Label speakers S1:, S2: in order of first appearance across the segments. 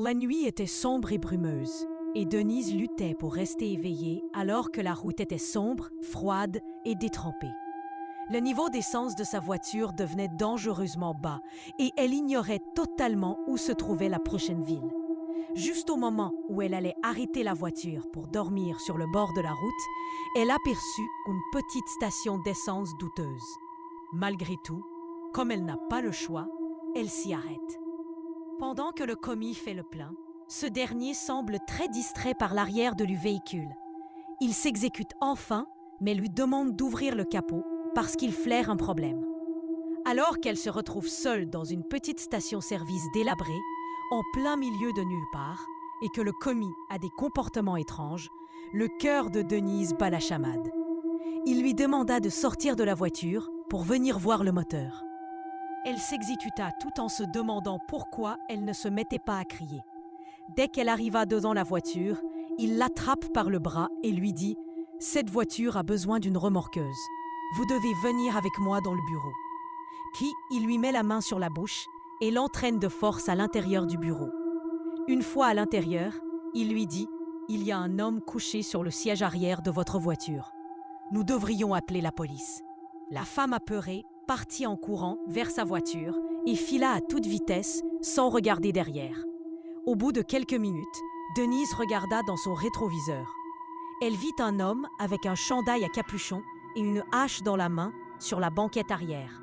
S1: La nuit était sombre et brumeuse, et Denise luttait pour rester éveillée alors que la route était sombre, froide et détrempée. Le niveau d'essence de sa voiture devenait dangereusement bas et elle ignorait totalement où se trouvait la prochaine ville. Juste au moment où elle allait arrêter la voiture pour dormir sur le bord de la route, elle aperçut une petite station d'essence douteuse. Malgré tout, comme elle n'a pas le choix, elle s'y arrête. Pendant que le commis fait le plein, ce dernier semble très distrait par l'arrière du véhicule. Il s'exécute enfin, mais lui demande d'ouvrir le capot parce qu'il flaire un problème. Alors qu'elle se retrouve seule dans une petite station-service délabrée, en plein milieu de nulle part, et que le commis a des comportements étranges, le cœur de Denise bat la chamade. Il lui demanda de sortir de la voiture pour venir voir le moteur. Elle s'exécuta tout en se demandant pourquoi elle ne se mettait pas à crier. Dès qu'elle arriva devant la voiture, il l'attrape par le bras et lui dit « Cette voiture a besoin d'une remorqueuse. Vous devez venir avec moi dans le bureau. » Puis il lui met la main sur la bouche et l'entraîne de force à l'intérieur du bureau. Une fois à l'intérieur, il lui dit « Il y a un homme couché sur le siège arrière de votre voiture. Nous devrions appeler la police. » La femme apeurée partit en courant vers sa voiture et fila à toute vitesse sans regarder derrière. Au bout de quelques minutes, Denise regarda dans son rétroviseur. Elle vit un homme avec un chandail à capuchon et une hache dans la main sur la banquette arrière.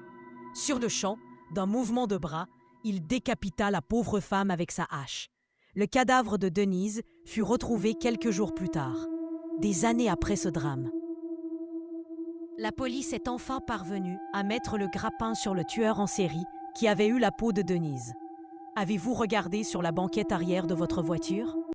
S1: Sur le champ, d'un mouvement de bras, il décapita la pauvre femme avec sa hache. Le cadavre de Denise fut retrouvé quelques jours plus tard, des années après ce drame. La police est enfin parvenue à mettre le grappin sur le tueur en série qui avait eu la peau de Denise. Avez-vous regardé sur la banquette arrière de votre voiture?